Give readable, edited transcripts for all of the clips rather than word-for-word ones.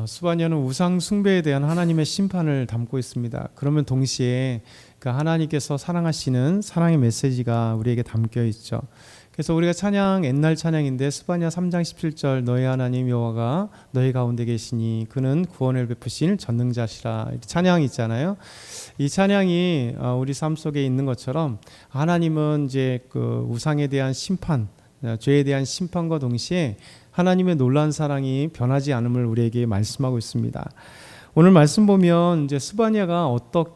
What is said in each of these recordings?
스바냐는 우상 숭배에 대한 하나님의 심판을 담고 있습니다. 그러면 동시에 그 하나님께서 사랑하시는 사랑의 메시지가 우리에게 담겨 있죠. 그래서 우리가 찬양, 옛날 찬양인데 스바냐 3장 17절 너희 하나님 여호와가 너희 가운데 계시니 그는 구원을 베푸신 전능자시라, 이렇게 찬양이 있잖아요. 이 찬양이 우리 삶 속에 있는 것처럼 하나님은 이제 그 우상에 대한 심판, 죄에 대한 심판과 동시에 하나님의 놀라운 사랑이 변하지 않음을 우리에게 말씀하고 있습니다. 오늘 말씀 보면 이제 스바냐가 어떤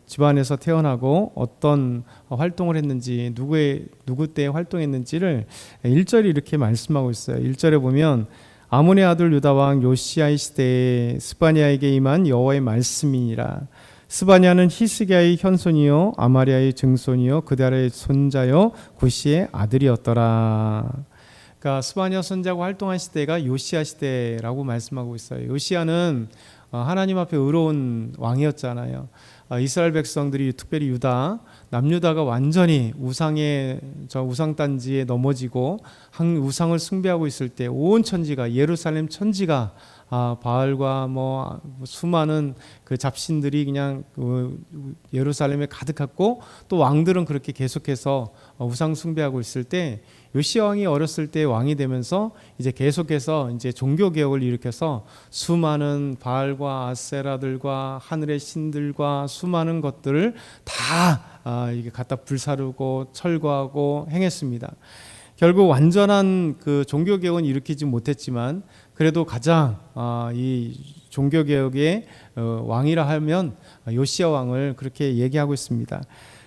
집안에서 태어나고 어떤 활동을 했는지, 누구 때 활동했는지를 1절이 이렇게 말씀하고 있어요. 1절에 보면 아몬의 아들 유다 왕 요시야의 시대에 스바냐에게 임한 여호와의 말씀이니라. 스바냐는 히스기야의 현손이요 아마리아의 증손이요 그달의 손자요 구시의 아들이었더라. 그러니까 스바냐 선지자가 활동한 시대가 요시야 시대라고 말씀하고 있어요. 요시야는 하나님 앞에 의로운 왕이었잖아요. 이스라엘 백성들이, 특별히 유다, 남유다가 완전히 우상단지에 넘어지고 우상을 숭배하고 있을 때 온 천지가, 예루살렘 천지가 바알과 수많은 그 잡신들이 그냥 예루살렘에 가득했고, 또 왕들은 그렇게 계속해서 우상 숭배하고 있을 때 요시야 왕이 어렸을 때 왕이 되면서 이제 계속해서 이제 종교 개혁을 일으켜서 수많은 바알과 아세라들과 하늘의 신들과 수많은 것들을 다 이게 갖다 불사르고 철거하고 행했습니다. 결국 완전한 그 종교 개혁은 일으키지 못했지만 그래도 가장 이 종교 개혁의 왕이라 하면 요시야 왕을 그렇게 얘기하고 있습니다.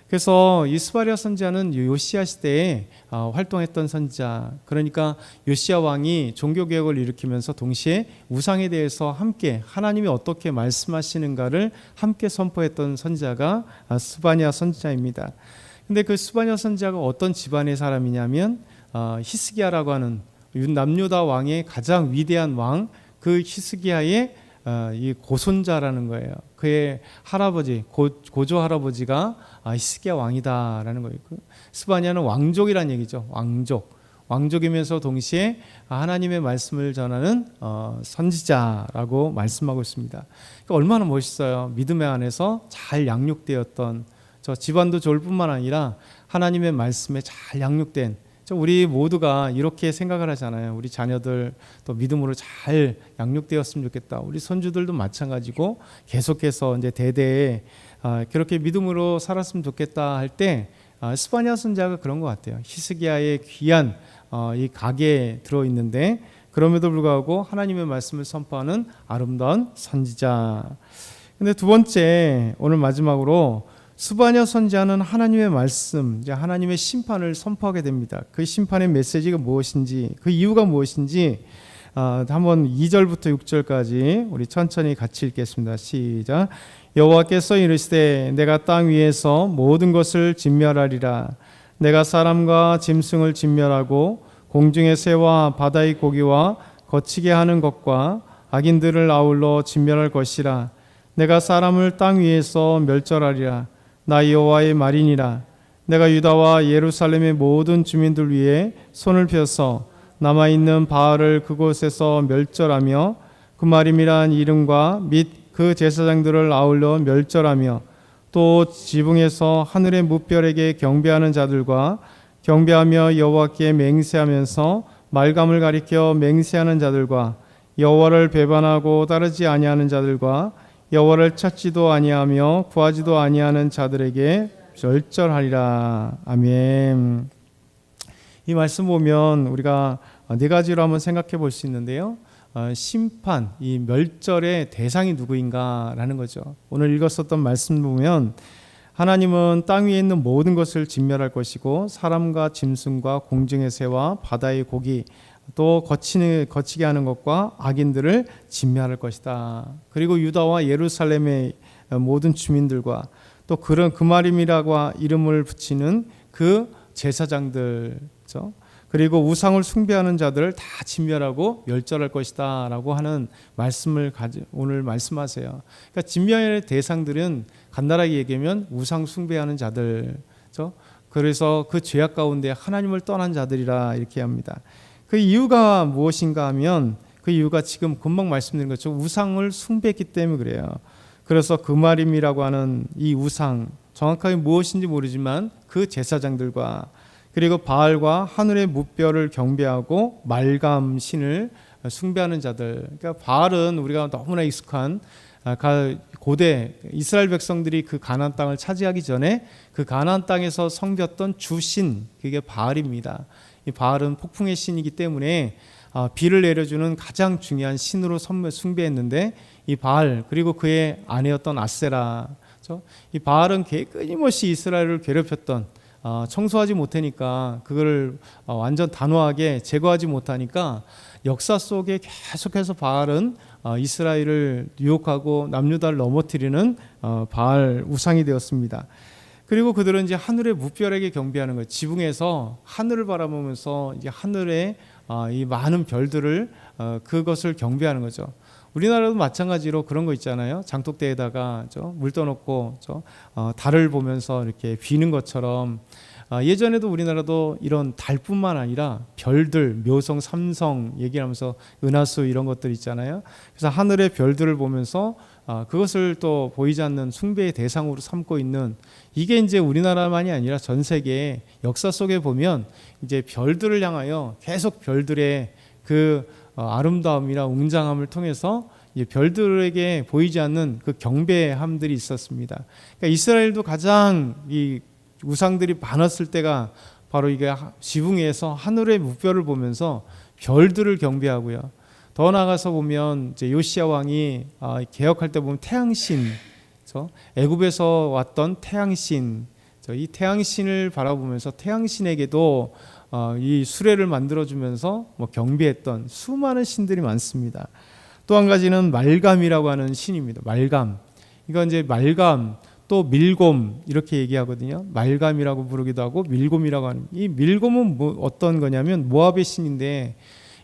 그래서 이 스바랴 선지자는 요시야 시대에 활동했던 선지자, 그러니까 요시야 왕이 종교 개혁을 일으키면서 동시에 우상에 대해서 함께 하나님이 어떻게 말씀하시는가를 함께 선포했던 선지자가 스바랴 선지자입니다. 근데 그 스바랴 선지자가 어떤 집안의 사람이냐면 히스기야라고 하는 남유다 왕의 가장 위대한 왕, 그 히스기야의 이 고손자라는 거예요. 그의 할아버지, 고조 할아버지가 히스기야 왕이다라는 거예요. 스바냐는 왕족이란 얘기죠. 왕족이면서 동시에 하나님의 말씀을 전하는 선지자라고 말씀하고 있습니다. 그러니까 얼마나 멋있어요. 믿음의 안에서 잘 양육되었던, 저 집안도 좋을 뿐만 아니라 하나님의 말씀에 잘 양육된, 우리 모두가 이렇게 생각을 하잖아요. 우리 자녀들 또 믿음으로 잘 양육되었으면 좋겠다. 우리 손주들도 마찬가지고 계속해서 이제 대대에 그렇게 믿음으로 살았으면 좋겠다 할 때 스바냐 선지자가 그런 것 같아요. 히스기야의 귀한 이 가게에 들어 있는데 그럼에도 불구하고 하나님의 말씀을 선포하는 아름다운 선지자. 근데 두 번째, 오늘 마지막으로 스바냐 선지자는 하나님의 말씀, 하나님의 심판을 선포하게 됩니다. 그 심판의 메시지가 무엇인지, 그 이유가 무엇인지 한번 2절부터 6절까지 우리 천천히 같이 읽겠습니다. 시작. 여호와께서 이르시되 내가 땅 위에서 모든 것을 진멸하리라. 내가 사람과 짐승을 진멸하고 공중의 새와 바다의 고기와 거치게 하는 것과 악인들을 아울러 진멸할 것이라. 내가 사람을 땅 위에서 멸절하리라. 나 여호와의 말이니라. 내가 유다와 예루살렘의 모든 주민들 위에 손을 펴서 남아있는 바알을 그곳에서 멸절하며 그 말임이란 이름과 및 그 제사장들을 아울러 멸절하며 또 지붕에서 하늘의 무별에게 경배하는 자들과 경배하며 여호와께 맹세하면서 말감을 가리켜 맹세하는 자들과 여호와를 배반하고 따르지 아니하는 자들과 여호와를 찾지도 아니하며 구하지도 아니하는 자들에게 멸절하리라. 아멘. 이 말씀 보면 우리가 네 가지로 한번 생각해 볼 수 있는데요. 심판, 이 멸절의 대상이 누구인가라는 거죠. 오늘 읽었었던 말씀 보면 하나님은 땅 위에 있는 모든 것을 진멸할 것이고 사람과 짐승과 공중의 새와 바다의 고기 또 거치게 하는 것과 악인들을 진멸할 것이다. 그리고 유다와 예루살렘의 모든 주민들과 또 그 말임이라고 이름을 붙이는 그 제사장들, 그리고 우상을 숭배하는 자들을 다 진멸하고 멸절할 것이다 라고 하는 말씀을 오늘 말씀하세요. 그러니까 진멸의 대상들은 간단하게 얘기하면 우상 숭배하는 자들, 그래서 그 죄악 가운데 하나님을 떠난 자들이라 이렇게 합니다. 그 이유가 무엇인가 하면 그 이유가 지금 금방 말씀드린 것처럼 우상을 숭배했기 때문에 그래요. 그래서 그마림이라고 하는 이 우상, 정확하게 무엇인지 모르지만 그 제사장들과 그리고 바알과 하늘의 무뼈를 경배하고 말감 신을 숭배하는 자들. 그러니까 바알은 우리가 너무나 익숙한 고대 이스라엘 백성들이 그 가나안 땅을 차지하기 전에 그 가나안 땅에서 섬겼던 주신, 그게 바알입니다. 이 바알은 폭풍의 신이기 때문에 비를 내려주는 가장 중요한 신으로 숭배했는데, 이 바알 그리고 그의 아내였던 아세라, 이 바알은 끊임없이 이스라엘을 괴롭혔던, 청소하지 못하니까, 그걸 완전 단호하게 제거하지 못하니까 역사 속에 계속해서 바알은 이스라엘을 유혹하고 남유다를 넘어뜨리는 바알 우상이 되었습니다. 그리고 그들은 이제 하늘의 무별에게 경배하는 거예요. 지붕에서 하늘을 바라보면서 이제 하늘의 이 많은 별들을 그것을 경배하는 거죠. 우리나라도 마찬가지로 그런 거 있잖아요. 장독대에다가 물 떠놓고 달을 보면서 이렇게 비는 것처럼, 예전에도 우리나라도 이런 달뿐만 아니라 별들, 묘성, 삼성 얘기하면서 은하수 이런 것들 있잖아요. 그래서 하늘의 별들을 보면서 그것을 또 보이지 않는 숭배의 대상으로 삼고 있는, 이게 이제 우리나라만이 아니라 전 세계 역사 속에 보면 이제 별들을 향하여 계속 별들의 그 아름다움이나 웅장함을 통해서 별들에게 보이지 않는 그 경배함들이 있었습니다. 그러니까 이스라엘도 가장 이 우상들이 많았을 때가 바로 이게 지붕에서 하늘의 무별을 보면서 별들을 경배하고요. 더 나아가서 보면 이제 요시야 왕이 개혁할 때 보면 태양신, 애굽에서 왔던 태양신, 이 태양신을 바라보면서 태양신에게도 이 수레를 만들어주면서 경배했던 수많은 신들이 많습니다. 또 한 가지는 말감이라고 하는 신입니다. 말감. 이건 이제 말감, 또 밀곰 이렇게 얘기하거든요. 말감이라고 부르기도 하고 밀곰이라고 하는. 이 밀곰은 어떤 거냐면 모압의 신인데,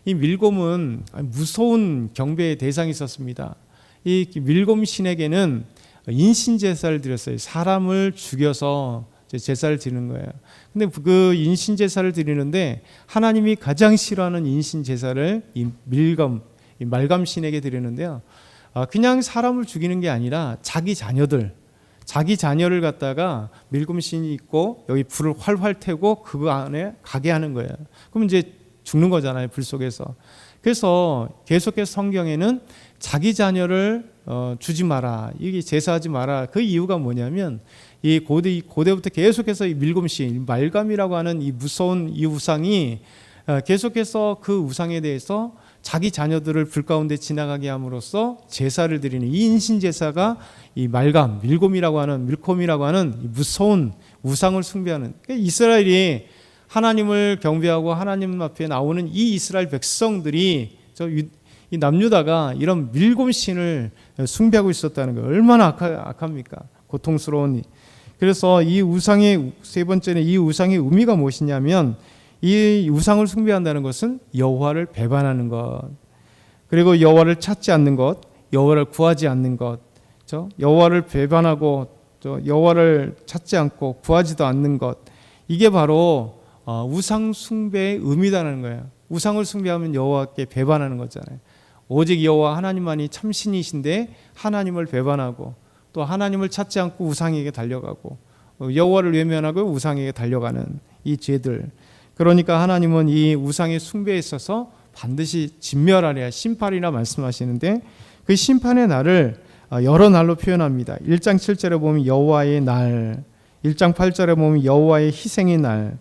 이 밀곰은 무서운 경배의 대상이 있었습니다. 이 밀곰 신에게는 인신 제사를 드렸어요. 사람을 죽여서 제사를 드리는 거예요. 근데 그 인신 제사를 드리는데 하나님이 가장 싫어하는 인신 제사를 이 말감 신에게 드리는데요. 그냥 사람을 죽이는 게 아니라 자기 자녀를 갖다가 밀곰 신이 있고 여기 불을 활활 태고 그 안에 가게 하는 거예요. 그럼 이제 죽는 거잖아요, 불 속에서. 그래서 계속해서 성경에는 자기 자녀를 주지 마라, 이게 제사하지 마라. 그 이유가 뭐냐면 이 고대부터 계속해서 이 밀곰신, 말감이라고 하는 이 무서운 이 우상이 계속해서 그 우상에 대해서 자기 자녀들을 불 가운데 지나가게 함으로써 제사를 드리는 이 인신 제사가 이 말감, 밀곰이라고 하는 이 무서운 우상을 숭배하는. 그러니까 이스라엘이 하나님을 경배하고 하나님 앞에 나오는 이 이스라엘 백성들이 이 남유다가 이런 밀곰신을 숭배하고 있었다는 거 얼마나 악합니까? 고통스러운. 그래서 이 우상의 세 번째는 이 우상의 의미가 무엇이냐면, 이 우상을 숭배한다는 것은 여호와를 배반하는 것, 그리고 여호와를 찾지 않는 것, 여호와를 구하지 않는 것, 여호와를 배반하고 여호와를 찾지 않고 구하지도 않는 것, 이게 바로 우상 숭배의 의미다는 거예요. 우상을 숭배하면 여호와께 배반하는 거잖아요. 오직 여호와 하나님만이 참신이신데 하나님을 배반하고 또 하나님을 찾지 않고 우상에게 달려가고 여호와를 외면하고 우상에게 달려가는 이 죄들. 그러니까 하나님은 이 우상의 숭배에 있어서 반드시 진멸하리라, 심판이라 말씀하시는데, 그 심판의 날을 여러 날로 표현합니다. 1장 7절에 보면 여호와의 날, 1장 8절에 보면 여호와의 희생의 날,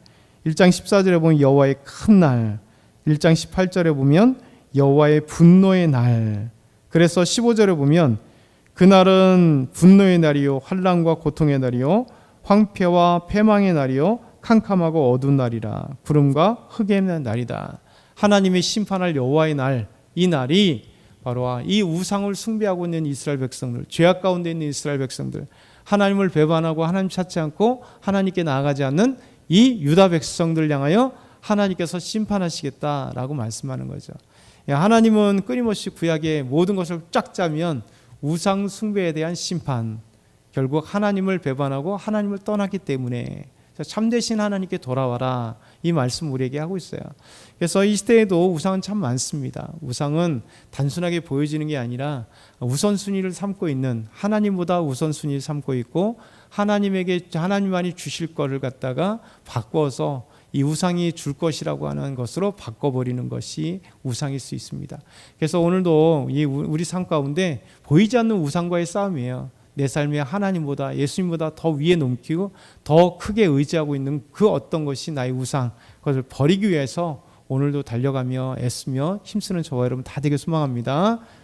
1장 14절에 보면 여호와의 큰 날, 1장 18절에 보면 여호와의 분노의 날. 그래서 15절에 보면 그날은 분노의 날이요 환난과 고통의 날이요 황폐와 패망의 날이요 캄캄하고 어두운 날이라, 구름과 흑의 날이다. 하나님이 심판할 여호와의 날, 이 날이 바로 이 우상을 숭배하고 있는 이스라엘 백성들, 죄악 가운데 있는 이스라엘 백성들, 하나님을 배반하고 하나님 찾지 않고 하나님께 나아가지 않는 이 유다 백성들 향하여 하나님께서 심판하시겠다라고 말씀하는 거죠. 하나님은 끊임없이 구약의 모든 것을 쫙 짜면 우상 숭배에 대한 심판, 결국 하나님을 배반하고 하나님을 떠났기 때문에 참되신 하나님께 돌아와라. 이 말씀 우리에게 하고 있어요. 그래서 이 시대에도 우상은 참 많습니다. 우상은 단순하게 보여지는 게 아니라 우선순위를 삼고 있는, 하나님보다 우선순위를 삼고 있고 하나님에게 하나님만이 주실 거를 갖다가 바꿔서 이 우상이 줄 것이라고 하는 것으로 바꿔버리는 것이 우상일 수 있습니다. 그래서 오늘도 우리 삶 가운데 보이지 않는 우상과의 싸움이에요. 내 삶에 하나님보다, 예수님보다 더 위에 넘기고 더 크게 의지하고 있는 그 어떤 것이 나의 우상, 그것을 버리기 위해서 오늘도 달려가며 애쓰며 힘쓰는 저와 여러분 다 되길 소망합니다.